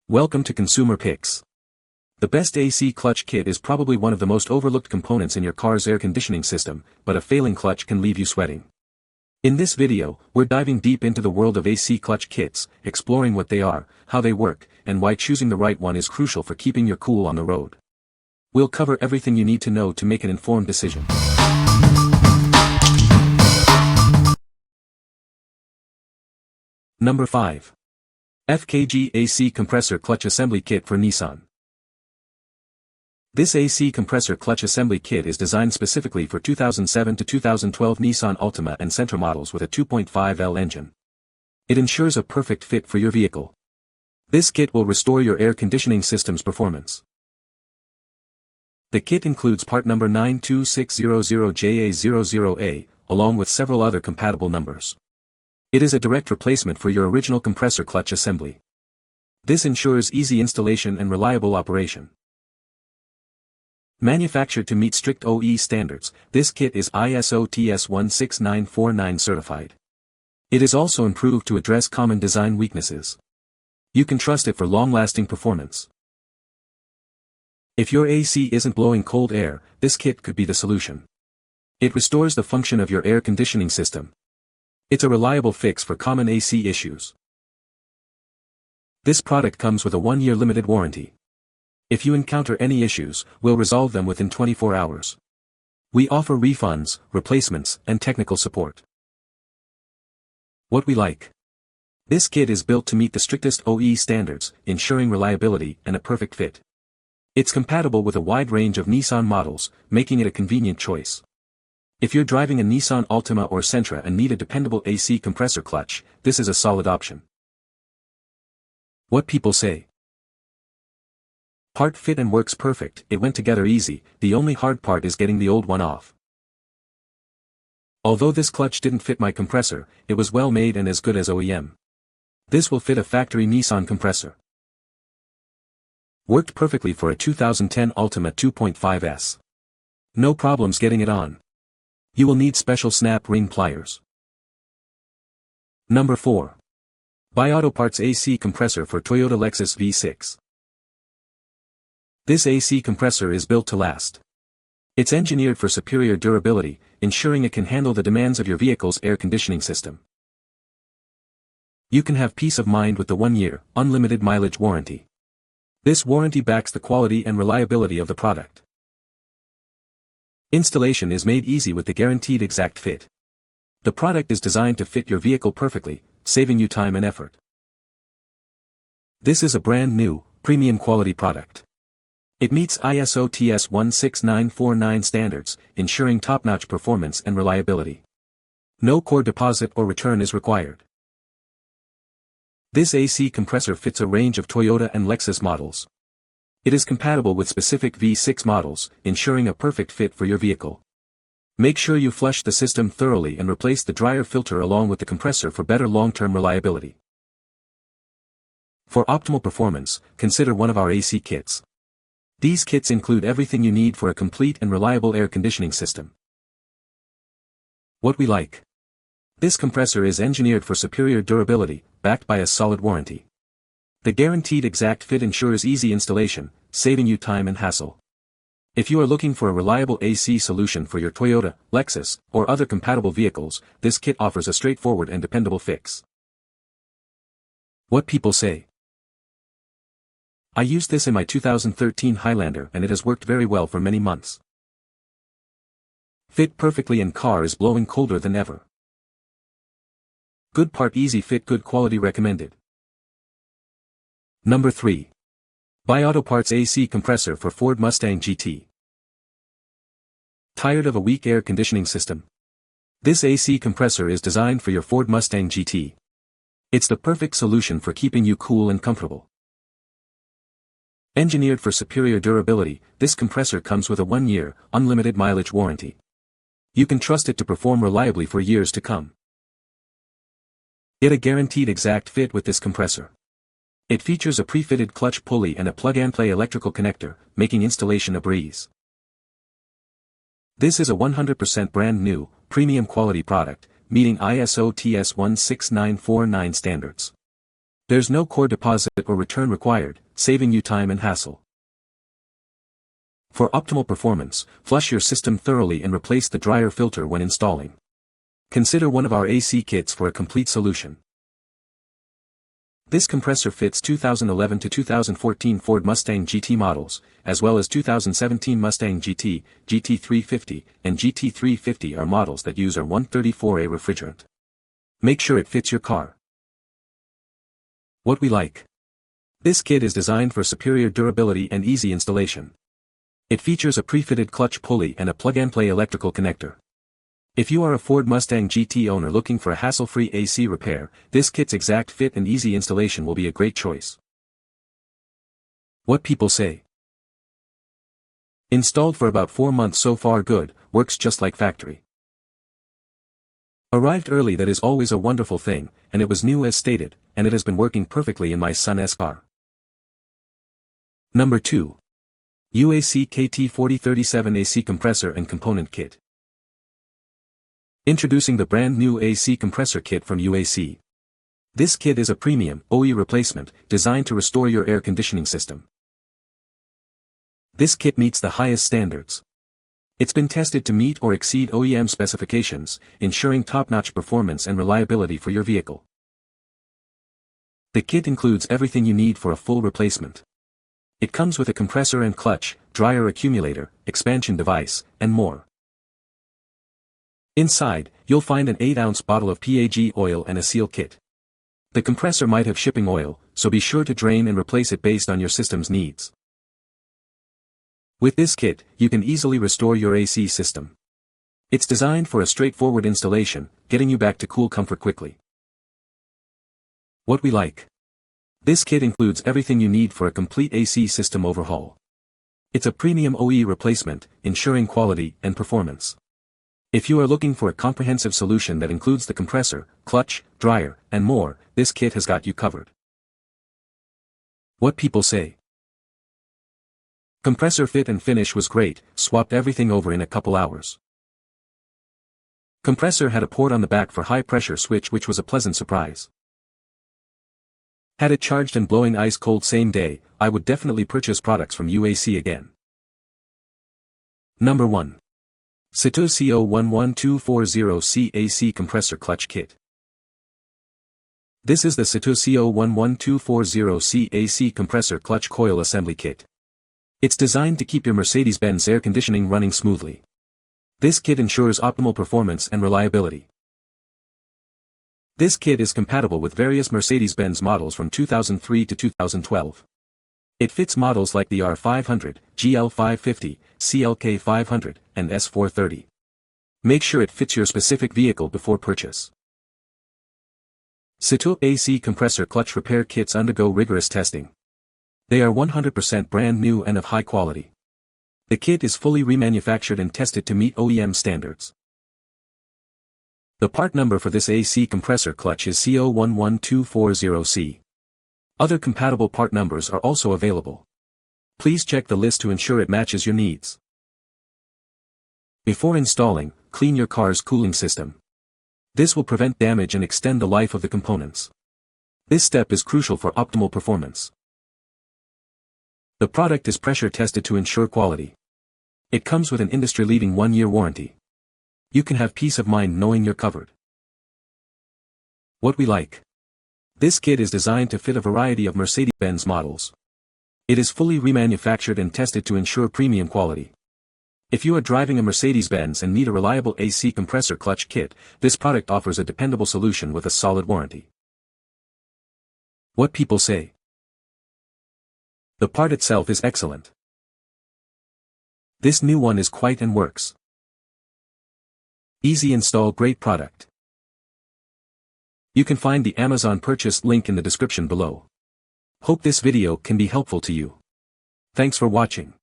Welcome to Consumer Picks. The best AC clutch kit is probably one of the most overlooked components in your car's air conditioning system, but a failing clutch can leave you sweating. In this video, we're diving deep into the world of AC clutch kits, exploring what they are, how they work, and why choosing the right one is crucial for keeping your cool on the road. We'll cover everything you need to know to make an informed decision. Number 5. FKG AC Compressor Clutch Assembly Kit for Nissan. This AC compressor clutch assembly kit is designed specifically for 2007 to 2012 Nissan Altima and Sentra models with a 2.5L engine. It ensures a perfect fit for your vehicle. This kit will restore your air conditioning system's performance. The kit includes part number 92600JA00A, along with several other compatible numbers. It is a direct replacement for your original compressor clutch assembly. This ensures easy installation and reliable operation. Manufactured to meet strict OE standards, this kit is ISO TS 16949 certified. It is also improved to address common design weaknesses. You can trust it for long-lasting performance. If your AC isn't blowing cold air, this kit could be the solution. It restores the function of your air conditioning system. It's a reliable fix for common AC issues. This product comes with a 1-year limited warranty. If you encounter any issues, we'll resolve them within 24 hours. We offer refunds, replacements, and technical support. What we like. This kit is built to meet the strictest OE standards, ensuring reliability and a perfect fit. It's compatible with a wide range of Nissan models, making it a convenient choice. If you're driving a Nissan Altima or Sentra and need a dependable AC compressor clutch, this is a solid option. What people say. Part fit and works perfect, it went together easy, the only hard part is getting the old one off. Although this clutch didn't fit my compressor, it was well made and as good as OEM. This will fit a factory Nissan compressor. Worked perfectly for a 2010 Altima 2.5S. No problems getting it on. You will need special snap ring pliers. Number 4. BuyAutoParts AC Compressor for Toyota Lexus V6. This AC compressor is built to last. It's engineered for superior durability, ensuring it can handle the demands of your vehicle's air conditioning system. You can have peace of mind with the 1-year, unlimited mileage warranty. This warranty backs the quality and reliability of the product. Installation is made easy with the guaranteed exact fit. The product is designed to fit your vehicle perfectly, saving you time and effort. This is a brand new, premium quality product. It meets ISO TS 16949 standards, ensuring top-notch performance and reliability. No core deposit or return is required. This AC compressor fits a range of Toyota and Lexus models. It is compatible with specific V6 models, ensuring a perfect fit for your vehicle. Make sure you flush the system thoroughly and replace the dryer filter along with the compressor for better long-term reliability. For optimal performance, consider one of our AC kits. These kits include everything you need for a complete and reliable air conditioning system. What we like. This compressor is engineered for superior durability, backed by a solid warranty. The guaranteed exact fit ensures easy installation, saving you time and hassle. If you are looking for a reliable AC solution for your Toyota, Lexus, or other compatible vehicles, this kit offers a straightforward and dependable fix. What people say. I used this in my 2013 Highlander and it has worked very well for many months. Fit perfectly and car is blowing colder than ever. Good part, easy fit, good quality, recommended. Number 3. BuyAutoParts AC Compressor for Ford Mustang GT. Tired of a weak air conditioning system? This AC compressor is designed for your Ford Mustang GT. It's the perfect solution for keeping you cool and comfortable. Engineered for superior durability, this compressor comes with a 1-year, unlimited mileage warranty. You can trust it to perform reliably for years to come. Get a guaranteed exact fit with this compressor. It features a pre-fitted clutch pulley and a plug-and-play electrical connector, making installation a breeze. This is a 100% brand new, premium quality product, meeting ISO TS 16949 standards. There's no core deposit or return required, saving you time and hassle. For optimal performance, flush your system thoroughly and replace the dryer filter when installing. Consider one of our AC kits for a complete solution. This compressor fits 2011 to 2014 Ford Mustang GT models, as well as 2017 Mustang GT, GT350, and GT350 are models that use R134A refrigerant. Make sure it fits your car. What we like. This kit is designed for superior durability and easy installation. It features a pre-fitted clutch pulley and a plug-and-play electrical connector. If you are a Ford Mustang GT owner looking for a hassle-free AC repair, this kit's exact fit and easy installation will be a great choice. What people say. Installed for about 4 months, so far good, works just like factory. Arrived early, that is always a wonderful thing, and it was new as stated, and it has been working perfectly in my son's car. Number 2. UAC KT 4037 AC Compressor and Component Kit. Introducing the brand new AC compressor kit from UAC. This kit is a premium OE replacement designed to restore your air conditioning system. This kit meets the highest standards. It's been tested to meet or exceed OEM specifications, ensuring top-notch performance and reliability for your vehicle. The kit includes everything you need for a full replacement. It comes with a compressor and clutch, dryer accumulator, expansion device, and more. Inside, you'll find an 8-ounce bottle of PAG oil and a seal kit. The compressor might have shipping oil, so be sure to drain and replace it based on your system's needs. With this kit, you can easily restore your AC system. It's designed for a straightforward installation, getting you back to cool comfort quickly. What we like. This kit includes everything you need for a complete AC system overhaul. It's a premium OE replacement, ensuring quality and performance. If you are looking for a comprehensive solution that includes the compressor, clutch, dryer, and more, this kit has got you covered. What people say. Compressor fit and finish was great, swapped everything over in a couple hours. Compressor had a port on the back for high pressure switch, which was a pleasant surprise. Had it charged and blowing ice cold same day. I would definitely purchase products from UAC again. Number 1. SCITOO CO11240C AC Compressor Clutch Kit. This is the SCITOO CO11240C AC Compressor Clutch Coil Assembly Kit. It's designed to keep your Mercedes-Benz air conditioning running smoothly. This kit ensures optimal performance and reliability. This kit is compatible with various Mercedes-Benz models from 2003 to 2012. It fits models like the R500, GL550, CLK500, and S430. Make sure it fits your specific vehicle before purchase. SCITOO AC compressor clutch repair kits undergo rigorous testing. They are 100% brand new and of high quality. The kit is fully remanufactured and tested to meet OEM standards. The part number for this AC compressor clutch is CO11240C. Other compatible part numbers are also available. Please check the list to ensure it matches your needs. Before installing, clean your car's cooling system. This will prevent damage and extend the life of the components. This step is crucial for optimal performance. The product is pressure tested to ensure quality. It comes with an industry-leading 1-year warranty. You can have peace of mind knowing you're covered. What we like. This kit is designed to fit a variety of Mercedes-Benz models. It is fully remanufactured and tested to ensure premium quality. If you are driving a Mercedes-Benz and need a reliable AC compressor clutch kit, this product offers a dependable solution with a solid warranty. What people say. The part itself is excellent. This new one is quite and works. Easy install, great product. You can find the Amazon purchase link in the description below. Hope this video can be helpful to you. Thanks for watching.